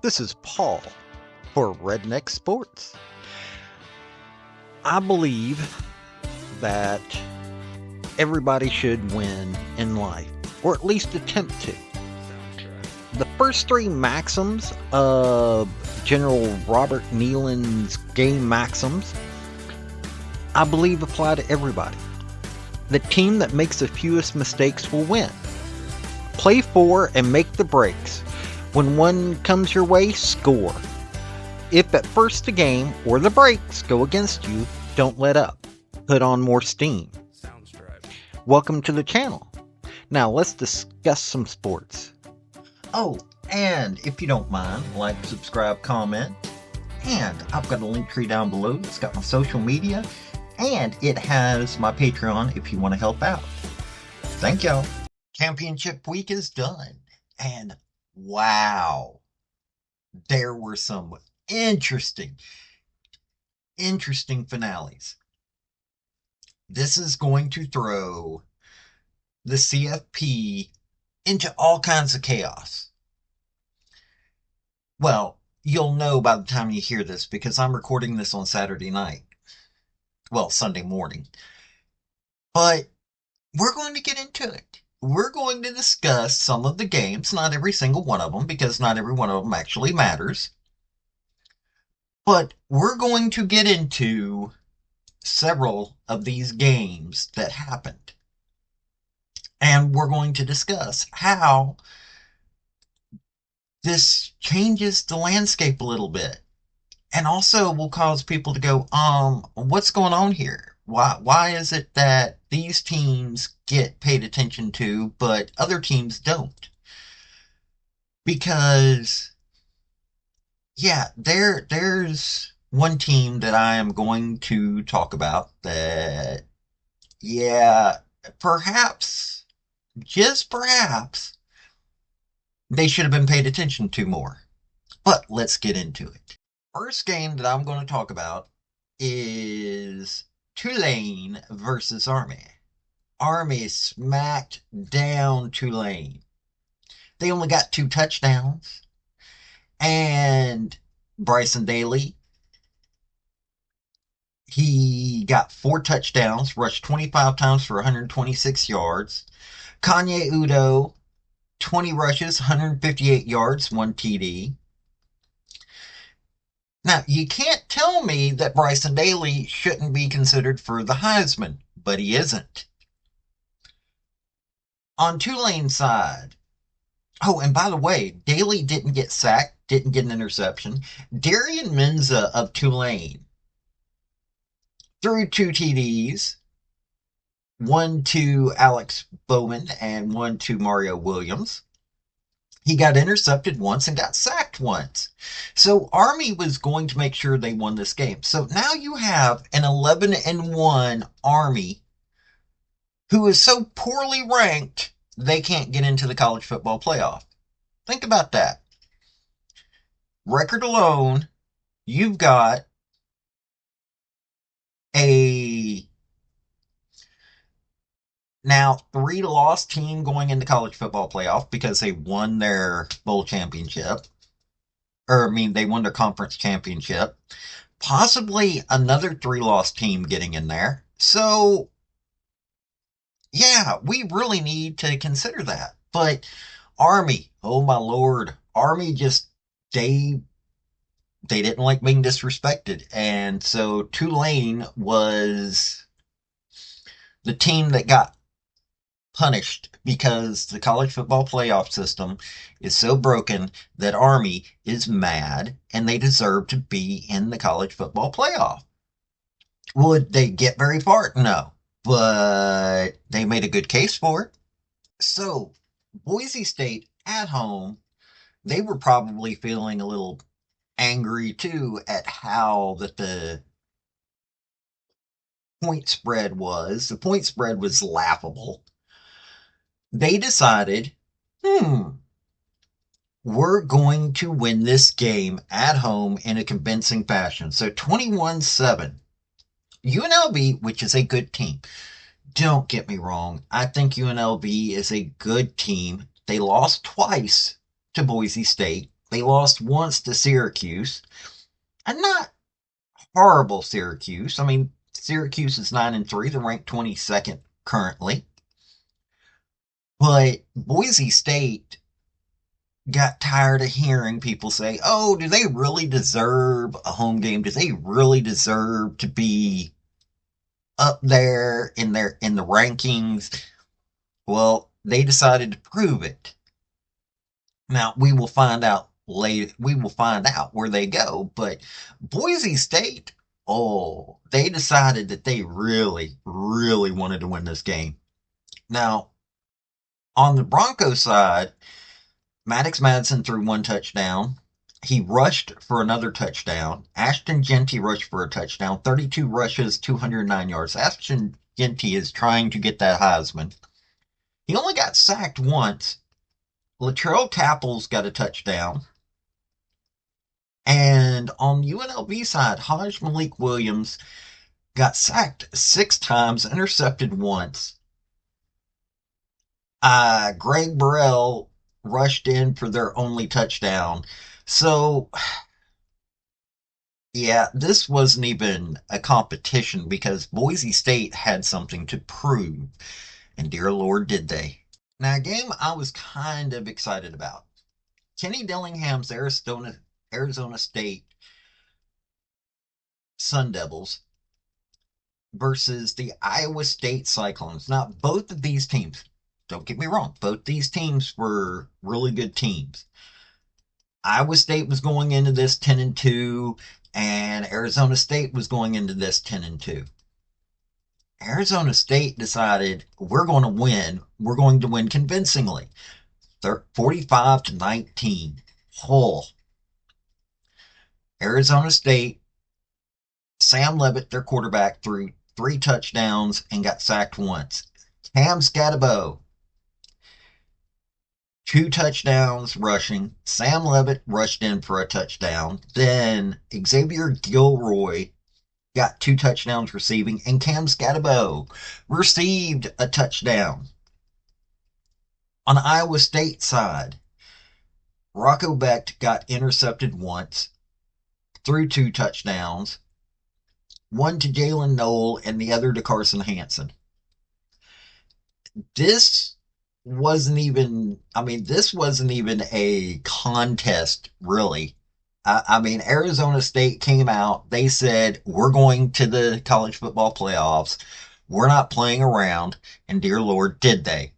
This is Paul for Redneck Sports. I believe that everybody should win in life, or at least attempt to. The first three maxims of General Robert Nealon's game maxims, I believe apply to everybody. The team that makes the fewest mistakes will win. Play for and make the breaks. When one comes your way, score. If at first the game or the breaks go against you, don't let up. Put on more steam. Welcome to the channel. Now let's discuss some sports. Oh, and if you don't mind, like, subscribe, comment. And I've got a link tree down below that's got my social media. And it has my Patreon if you want to help out. Thank y'all. Championship week is done. And wow, there were some interesting finales. This is going to throw the CFP into all kinds of chaos. Well, you'll know by the time you hear this because I'm recording this on Saturday night. Well, Sunday morning. But we're going to get into it. We're going to discuss some of the games, not every single one of them, because not every one of them actually matters. But we're going to get into several of these games that happened. And we're going to discuss how this changes the landscape a little bit. And also will cause people to go, what's going on here? Why is it that these teams get paid attention to, but other teams don't? Because, yeah, there's one team that I am going to talk about that, yeah, perhaps, just perhaps, they should have been paid attention to more. But let's get into it. First game that I'm going to talk about is Tulane versus Army. Army smacked down Tulane. They only got 2 touchdowns. And Bryson Daly, he got 4 touchdowns, rushed 25 times for 126 yards. Kanye Udo, 20 rushes, 158 yards, 1 TD. Now, you can't tell me that Bryson Daly shouldn't be considered for the Heisman, but he isn't. On Tulane's side, oh, and by the way, Daly didn't get sacked, didn't get an interception. Darian Menza of Tulane threw 2 TDs, one to Alex Bowman and one to Mario Williams. He got intercepted once and got sacked once. So Army was going to make sure they won this game. So now you have an 11-1 Army who is so poorly ranked they can't get into the college football playoff. Think about that. Record alone, you've got a now 3-loss team going into college football playoff because they won their bowl championship. They won their conference championship. Possibly another 3-loss team getting in there. So, yeah, we really need to consider that. But Army, oh my lord, Army just, they didn't like being disrespected. And so Tulane was the team that got punished because the college football playoff system is so broken that Army is mad and they deserve to be in the college football playoff. Would they get very far? No. But they made a good case for it. So, Boise State at home, they were probably feeling a little angry too at how that the point spread was. The point spread was laughable. They decided, we're going to win this game at home in a convincing fashion. So 21-7. UNLV, which is a good team. Don't get me wrong. I think UNLV is a good team. They lost twice to Boise State. They lost once to Syracuse, and not horrible Syracuse. I mean, Syracuse is 9-3. They're ranked 22nd currently. But Boise State got tired of hearing people say, "Oh, do they really deserve a home game? Do they really deserve to be up there in the rankings?" Well, they decided to prove it. Now we will find out later. We will find out where they go. But Boise State, oh, they decided that they really, really wanted to win this game. Now on the Broncos side, Maddox Madsen threw one touchdown. He rushed for another touchdown. Ashton Jeanty rushed for a touchdown. 32 rushes, 209 yards. Ashton Jeanty is trying to get that Heisman. He only got sacked once. Latrell Capples got a touchdown. And on UNLV side, Hajj Malik Williams got sacked 6 times, intercepted once. Greg Burrell rushed in for their only touchdown. So, yeah, this wasn't even a competition because Boise State had something to prove. And dear Lord, did they. Now, a game I was kind of excited about. Kenny Dillingham's Arizona State Sun Devils versus the Iowa State Cyclones. Now, both of these teams, don't get me wrong, both these teams were really good teams. Iowa State was going into this 10-2, and Arizona State was going into this 10-2. Arizona State decided we're going to win. We're going to win convincingly. 45-19. Oh. Arizona State, Sam Levitt, their quarterback, threw 3 touchdowns and got sacked once. Cam Scatabo, 2 touchdowns rushing. Sam Levitt rushed in for a touchdown. Then Xavier Gilroy got 2 touchdowns receiving, and Cam Scatabo received a touchdown. On the Iowa State side, Rocco Becht got intercepted once, threw 2 touchdowns, one to Jalen Noel and the other to Carson Hansen. This this wasn't even a contest, really. I mean, Arizona State came out. They said, we're going to the college football playoffs. We're not playing around. And dear Lord, did they.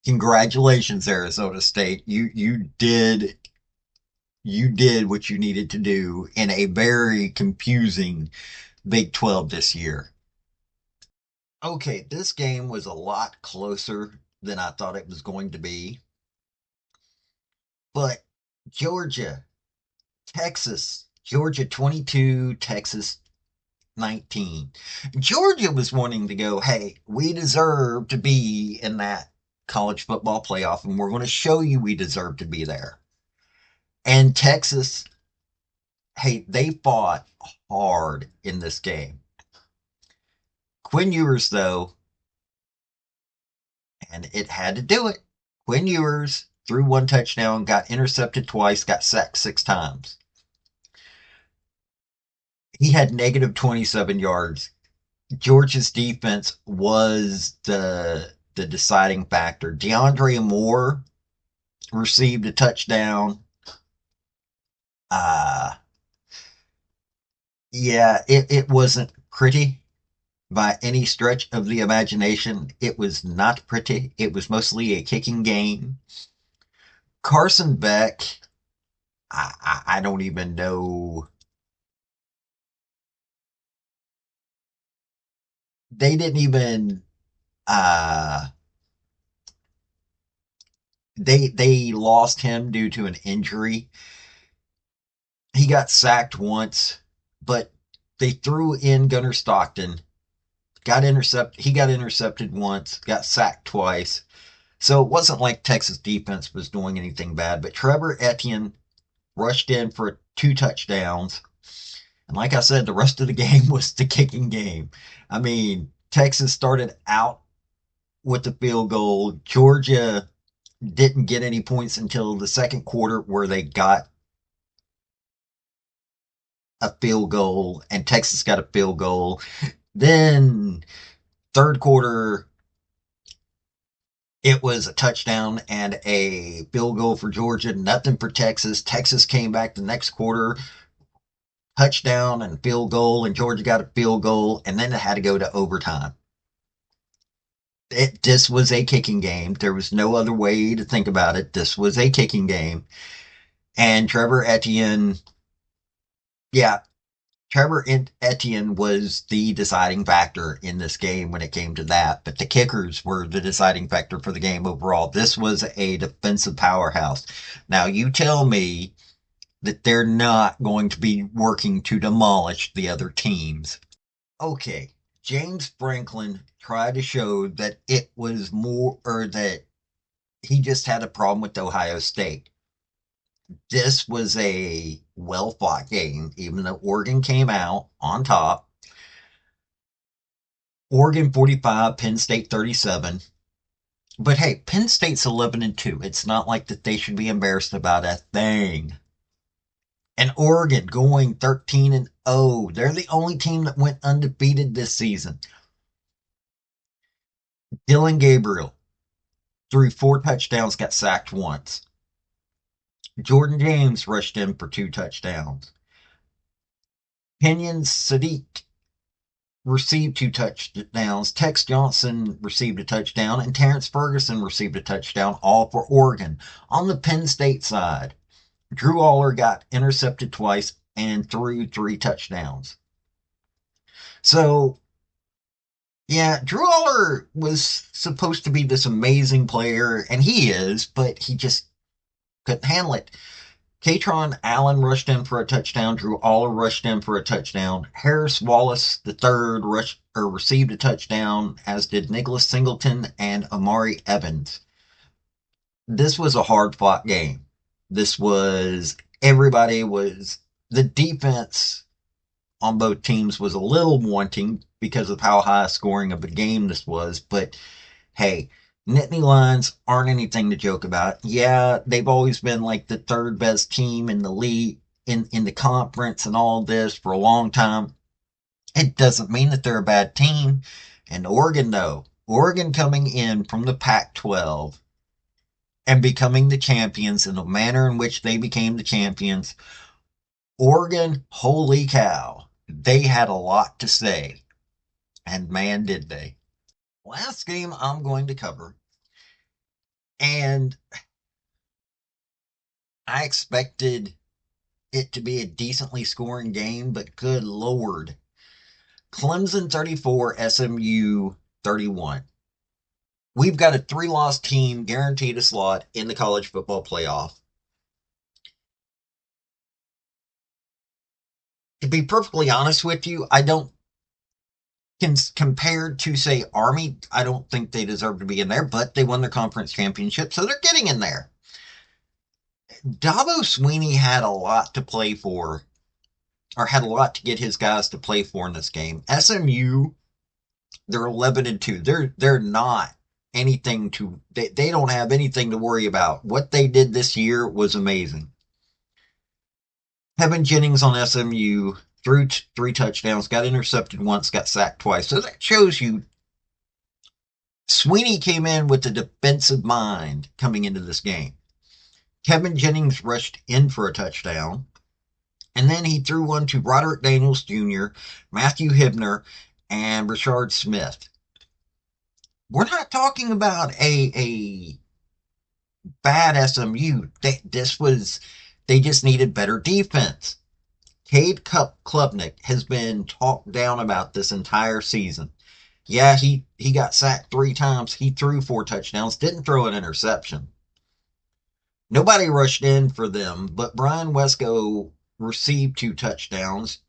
Congratulations, Arizona State. You did what you needed to do in a very confusing Big 12 this year. Okay, this game was a lot closer than I thought it was going to be. But Georgia, Georgia 22, Texas 19. Georgia was wanting to go, hey, we deserve to be in that college football playoff, and we're going to show you we deserve to be there. And Texas, hey, they fought hard in this game. Quinn Ewers, though, and it had to do it. Quinn Ewers threw 1 touchdown, got intercepted twice, got sacked 6 times. He had negative 27 yards. Georgia's defense was the deciding factor. DeAndre Moore received a touchdown. Uh yeah, it wasn't pretty by any stretch of the imagination. It was not pretty. It was mostly a kicking game. Carson Beck, I don't even know. They didn't even uh they lost him due to an injury. He got sacked once, but they threw in Gunnar Stockton. He got intercepted once, got sacked twice. So it wasn't like Texas defense was doing anything bad, but Trevor Etienne rushed in for 2 touchdowns. And like I said, the rest of the game was the kicking game. I mean, Texas started out with the field goal. Georgia didn't get any points until the second quarter where they got a field goal and Texas got a field goal. Then third quarter, it was a touchdown and a field goal for Georgia, nothing for Texas. Texas came back the next quarter, touchdown and field goal, and Georgia got a field goal, and then it had to go to overtime. This was a kicking game. There was no other way to think about it. This was a kicking game. And yeah, Trevor Etienne was the deciding factor in this game when it came to that, but the kickers were the deciding factor for the game overall. This was a defensive powerhouse. Now, you tell me that they're not going to be working to demolish the other teams. Okay, James Franklin tried to show that it was more, or that he just had a problem with Ohio State. This was a well fought game, even though Oregon came out on top. Oregon 45, Penn State 37. But hey, Penn State's 11-2. It's not like that they should be embarrassed about a thing. And Oregon going 13-0. They're the only team that went undefeated this season. Dylan Gabriel threw 4 touchdowns, got sacked once. Jordan James rushed in for 2 touchdowns. Kenyon Sadiq received 2 touchdowns. Tex Johnson received a touchdown, and Terrence Ferguson received a touchdown, all for Oregon. On the Penn State side, Drew Aller got intercepted twice and threw 3 touchdowns. So, yeah, Drew Aller was supposed to be this amazing player, and he is, but he just couldn't handle it. Katron Allen rushed in for a touchdown. Drew Aller rushed in for a touchdown. Harris Wallace III received a touchdown, as did Nicholas Singleton and Amari Evans. This was a hard fought game. This was everybody was the defense on both teams was a little wanting because of how high scoring of a game this was, but hey, Nittany Lions aren't anything to joke about. Yeah, they've always been like the third best team in the league, in the conference and all this for a long time. It doesn't mean that they're a bad team. And Oregon, though, Oregon coming in from the Pac 12 and becoming the champions in the manner in which they became the champions, Oregon, holy cow, they had a lot to say. And man, did they. Last game I'm going to cover, and I expected it to be a decently scoring game, but good lord. Clemson 34, SMU 31. We've got a 3-loss team guaranteed a slot in the college football playoff. To be perfectly honest with you, I don't, compared to, say, Army, I don't think they deserve to be in there, but they won their conference championship, so they're getting in there. Dabo Swinney had a lot to play for, or had a lot to get his guys to play for in this game. SMU, they're 11-2. They're not anything to, they don't have anything to worry about. What they did this year was amazing. Kevin Jennings on SMU threw 3 touchdowns, got intercepted once, got sacked twice. So that shows you Swinney came in with a defensive mind coming into this game. Kevin Jennings rushed in for a touchdown, and then he threw one to Roderick Daniels Jr., Matthew Hibner, and Richard Smith. We're not talking about a bad SMU. They just needed better defense. Cade Klubnik has been talked down about this entire season. Yeah, he got sacked 3 times. He threw 4 touchdowns, didn't throw an interception. Nobody rushed in for them, but Brian Wesco received 2 touchdowns.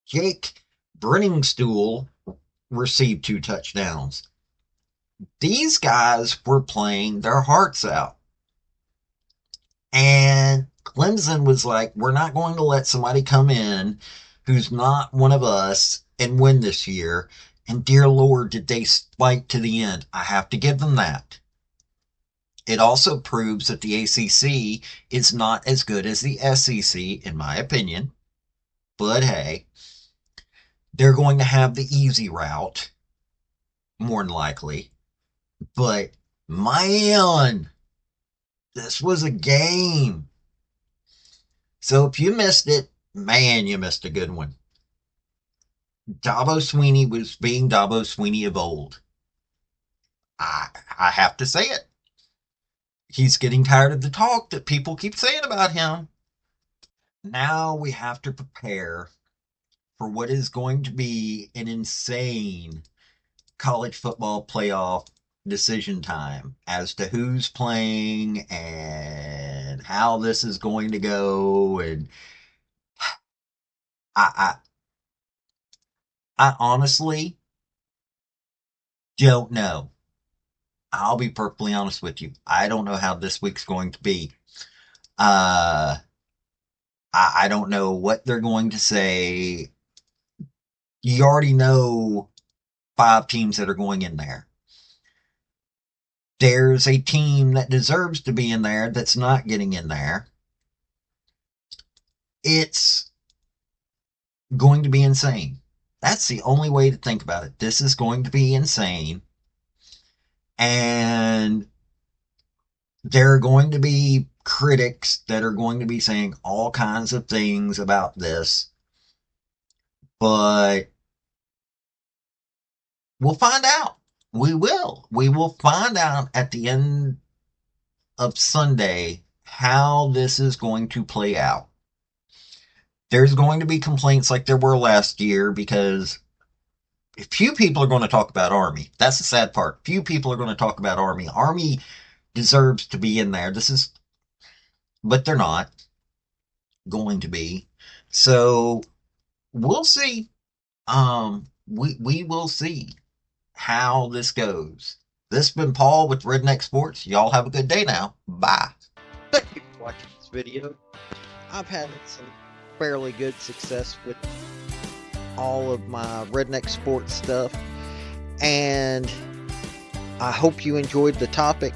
Jake Brenningstool received 2 touchdowns. These guys were playing their hearts out. And Clemson was like, we're not going to let somebody come in who's not one of us and win this year. And dear Lord, did they fight to the end. I have to give them that. It also proves that the ACC is not as good as the SEC, in my opinion. But hey, they're going to have the easy route, more than likely. But man, this was a game. So if you missed it, man, you missed a good one. Dabo Swinney was being Dabo Swinney of old. I have to say it. He's getting tired of the talk that people keep saying about him. Now we have to prepare for what is going to be an insane college football playoff decision time as to who's playing and how this is going to go. And I, I honestly don't know. I'll be perfectly honest with you. I don't know how this week's going to be. Uh, I don't know what they're going to say. You already know 5 teams that are going in there. There's a team that deserves to be in there that's not getting in there. It's going to be insane. That's the only way to think about it. This is going to be insane. And there are going to be critics that are going to be saying all kinds of things about this. But we'll find out. We will. We will find out at the end of Sunday how this is going to play out. There's going to be complaints like there were last year because few people are going to talk about Army. That's the sad part. Few people are going to talk about Army. Army deserves to be in there. But they're not going to be. So we'll see. We will see how this goes. This has been Paul with Redneck Sports. Y'all have a good day now. Bye. Thank you for watching this video. I've had some fairly good success with all of my Redneck Sports stuff, and I hope you enjoyed the topic.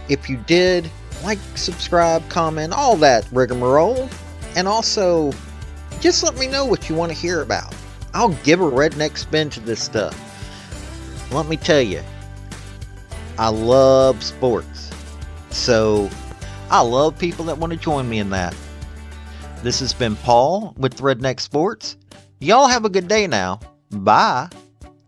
If you did, like, subscribe, comment, all that rigmarole, and also just let me know what you want to hear about. I'll give a redneck spin to this stuff. Let me tell you, I love sports, so I love people that want to join me in that. This has been Paul with Redneck Sports. Y'all have a good day now. Bye.